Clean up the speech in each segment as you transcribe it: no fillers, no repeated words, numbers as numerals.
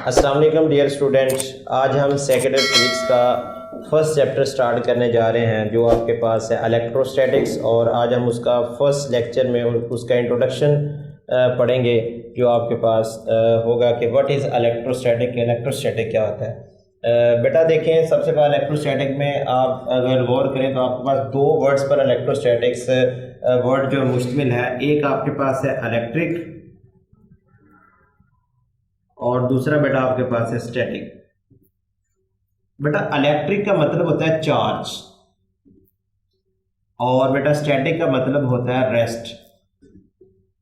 अस्सलाम वालेकुम dear students, आज हम सेकेंड फिजिक्स का फर्स्ट चैप्टर स्टार्ट करने जा रहे हैं जो आपके पास है इलेक्ट्रोस्टैटिक्स। और आज हम उसका फर्स्ट लेक्चर में उसका इंट्रोडक्शन पढ़ेंगे जो आपके पास होगा कि व्हाट इज़ इलेक्ट्रोस्टैटिक, इलेक्ट्रोस्टैटिक क्या होता है। बेटा देखें, सबसे पहले इलेक्ट्रोस्टैटिक में आप अगर गौर करें तो आपके पास दो वर्ड्स पर इलेक्ट्रोस्टैटिक्स वर्ड जो मुश्तमिल है। एक आपके पास है इलेक्ट्रिक और दूसरा बेटा आपके पास है स्टैटिक। बेटा इलेक्ट्रिक का मतलब होता है चार्ज और बेटा स्टैटिक का मतलब होता है रेस्ट।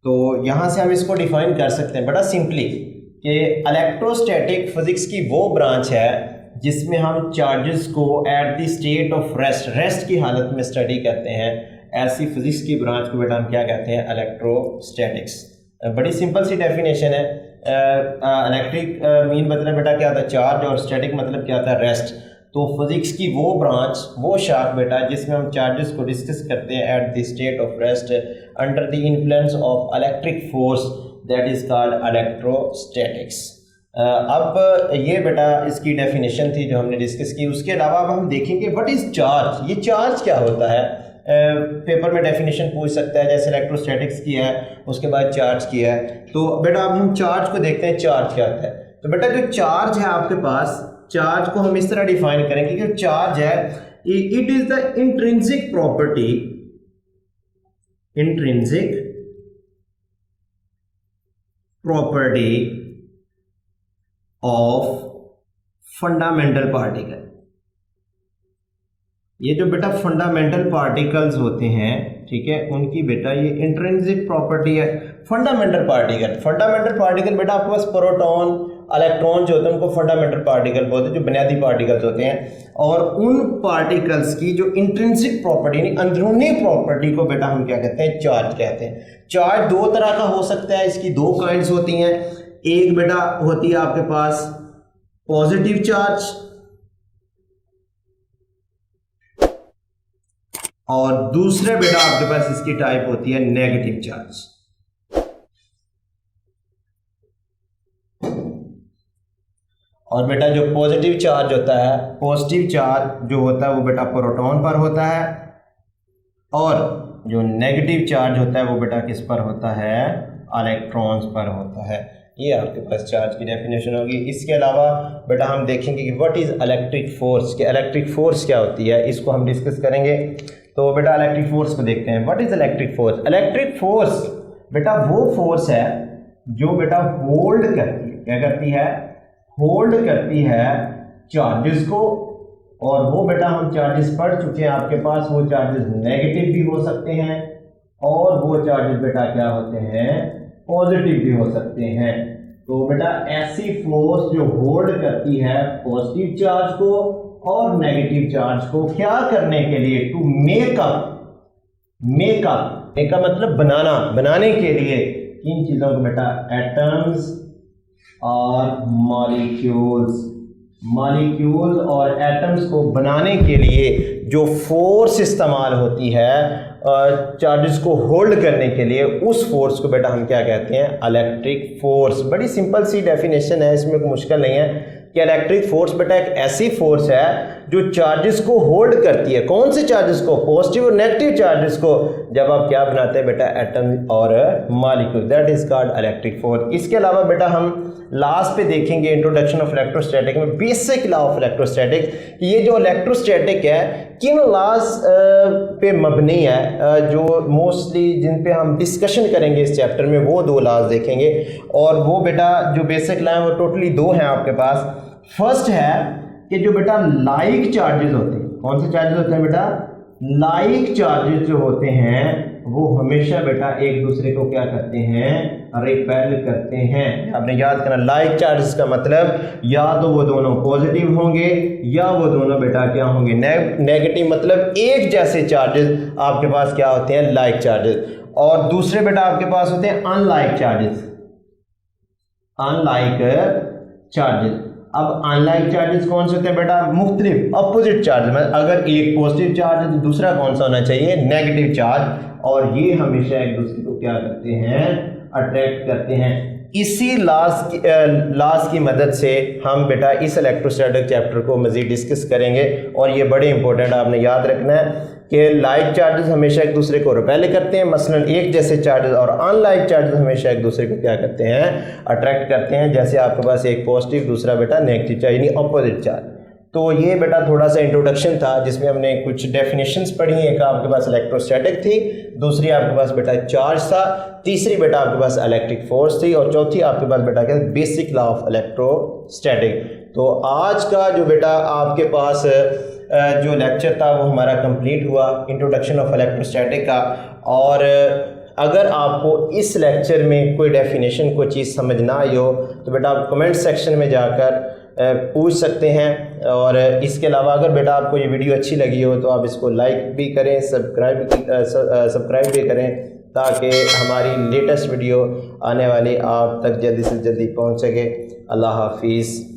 तो यहां से हम इसको डिफाइन कर सकते हैं बड़ा सिंपली कि इलेक्ट्रोस्टैटिक फिजिक्स की वो ब्रांच है जिसमें हम चार्जेस को at the state of rest की हालत में स्टडी करते हैं। ऐसी फिजिक्स की ब्रांच को बेटा हम क्या कहते हैं? इलेक्ट्रोस्टैटिक्स। बड़ी सिंपल सी डेफिनेशन है। इलेक्ट्रिक मीन मतलब बेटा क्या होता है? चार्ज। और स्टैटिक मतलब क्या होता है? रेस्ट। तो फिजिक्स की वो ब्रांच, वो शाख बेटा जिसमें हम चार्जेस को डिस्कस करते हैं at the state of rest under the influence of electric force, that is called electrostatics. अब ये बेटा इसकी डेफिनेशन थी जो हमने डिस्कस की। उसके अलावा अब हम देखेंगे व्हाट इज चार्ज। ये चार्ज क्या होता है? पेपर में डेफिनेशन पूछ सकता है, जैसे इलेक्ट्रोस्टैटिक्स की है उसके बाद चार्ज किया है। तो बेटा अब हम चार्ज को देखते हैं, चार्ज क्या होता है। तो बेटा जो चार्ज है आपके पास, चार्ज को हम इस तरह डिफाइन करेंगे कि चार्ज है it is the intrinsic property, intrinsic property of fundamental particle. ये जो बेटा फंडामेंटल पार्टिकल्स होते हैं, ठीक है, उनकी बेटा ये इंट्रिंसिक प्रॉपर्टी है। फंडामेंटल पार्टिकल बेटा आपके पास प्रोटॉन, इलेक्ट्रॉन जो होते हैं उनको फंडामेंटल पार्टिकल बोलते हैं, जो बुनियादी पार्टिकल्स होते हैं। और उन पार्टिकल्स की जो इंट्रिंसिक प्रॉपर्टी यानी अंदरूनी प्रॉपर्टी को बेटा हम क्या कहते हैं? चार्ज कहते हैं। चार्ज दो तरह का हो सकता है, इसकी दो काइंड्स होती हैं। एक बेटा होती है आपके पास पॉजिटिव चार्ज और दूसरे बेटा आपके पास इसकी टाइप होती है नेगेटिव चार्ज। और बेटा जो पॉजिटिव चार्ज होता है, पॉजिटिव चार्ज जो होता है वो बेटा प्रोटॉन पर होता है और जो नेगेटिव चार्ज होता है वो बेटा किस पर होता है? इलेक्ट्रॉन्स पर होता है। ये आपके पास चार्ज की डेफिनेशन होगी। इसके अलावा बेटा हम देखेंगे कि व्हाट इज इलेक्ट्रिक फोर्स, कि इलेक्ट्रिक फोर्स क्या होती है, इसको हम डिस्कस करेंगे। तो बेटा इलेक्ट्रिक फोर्स को देखते हैं। What is electric force? Electric force बेटा वो फोर्स है जो बेटा होल्ड करती है, क्या करती है? होल्ड करती है चार्जेस को। और वो बेटा हम चार्जेस पढ़ चुके हैं आपके पास, वो चार्जेस नेगेटिव भी हो सकते हैं और वो चार्जेस बेटा क्या होते हैं? पॉजिटिव भी हो सकते हैं। तो बेटा ऐसी फोर्स जो होल्ड करती है पॉजिटिव चार्ज को और नेगेटिव चार्ज को, क्या करने के लिए? टू मेकअप मतलब बनाना, बनाने के लिए किन चीजों को बेटा? एटम्स और मॉलिक्यूल्स और एटम्स को बनाने के लिए जो फोर्स इस्तेमाल होती है चार्जेस को होल्ड करने के लिए, उस फोर्स को बेटा हम क्या कहते हैं? Electric force. बड़ी सिंपल सी डेफिनेशन है, इसमें कोई मुश्किल नहीं है कि इलेक्ट्रिक फोर्स बेटा एक ऐसी फोर्स है जो चार्जेस को होल्ड करती है। कौन से चार्जेस को? पॉजिटिव और नेगेटिव चार्जेस को, जब आप क्या बनाते हैं बेटा? एटम और molecule, that is called electric force. इसके अलावा बेटा हम लास्ट पे देखेंगे इंट्रोडक्शन ऑफ इलेक्ट्रोस्टैटिक में बेसिक लॉ ऑफ इलेक्ट्रोस्टैटिक, ये जो इलेक्ट्रोस्टैटिक है किन लॉज पे मबनी है, जो मोस्टली जिन पे हम डिस्कशन करेंगे इस चैप्टर में, वो दो लॉज देखेंगे। और वो बेटा जो बेसिक लॉ है वो टोटली दो हैं आपके पास। फर्स्ट है कि जो बेटा लाइक चार्जेस होते हैं, कौन से चार्जेस होते हैं बेटा? लाइक चार्जेस जो होते हैं वो हमेशा बेटा एक दूसरे को क्या करते हैं? रिपेल करते हैं। आपने याद करना, लाइक चार्जेस का मतलब या तो वो दोनों पॉजिटिव होंगे या वो दोनों बेटा क्या होंगे? नेगेटिव। मतलब एक जैसे चार्जेस आपके पास क्या होते हैं? Like charges. और दूसरे बेटा आपके पास होते हैं अनलाइक चार्जेस, अनलाइक चार्जेस। अब अनलाइक चार्जेस कौन से होते हैं बेटा? मुख्तलिफ अपोजिट चार्ज। मतलब अगर एक पॉजिटिव चार्ज है तो दूसरा कौन सा होना चाहिए? Negative charge. और ये हमेशा एक दूसरे को क्या करते हैं? अट्रैक्ट करते हैं। इसी लॉज की मदद से हम बेटा इस इलेक्ट्रोस्टैटिक चैप्टर को मज़ीद डिस्कस करेंगे। और ये बड़े इंपॉर्टेंट आपने याद रखना है कि लाइक चार्जेस हमेशा एक दूसरे को रिपेल करते हैं, मसलन एक जैसे चार्जेस, और अनलाइक चार्जेस हमेशा एक दूसरे को क्या करते हैं, अट्रैक्ट करते हैं। जैसे आपके पास एक पॉजिटिव दूसरा बेटा नेगेटिव चार्ज यानी अपोजिट चार्ज। तो ये बेटा थोड़ा सा इंट्रोडक्शन था जिसमें हमने कुछ डेफिनेशंस पढ़ी। एक आपके पास इलेक्ट्रोस्टैटिक थी, दूसरी आपके पास बेटा चार्ज था, तीसरी बेटा आपके पास इलेक्ट्रिक फोर्स थी, और चौथी आपके पास बेटा क्या बेसिक लॉ ऑफ इलेक्ट्रोस्टैटिक। तो आज का जो बेटा आपके पास जो लेक्चर था वो हमारा कंप्लीट हुआ इंट्रोडक्शन ऑफ इलेक्ट्रोस्टैटिक का। और अगर आपको इस लेक्चर में कोई डेफिनेशन कोई चीज़ समझ ना आई हो तो बेटा आप कमेंट सेक्शन में जाकर पूछ सकते हैं। और इसके अलावा अगर बेटा आपको ये वीडियो अच्छी लगी हो तो आप इसको लाइक भी करें, सब्सक्राइब भी करें, ताकि हमारी लेटेस्ट वीडियो आने वाली आप तक जल्दी से जल्दी पहुंच सके। अल्लाह हाफिज़।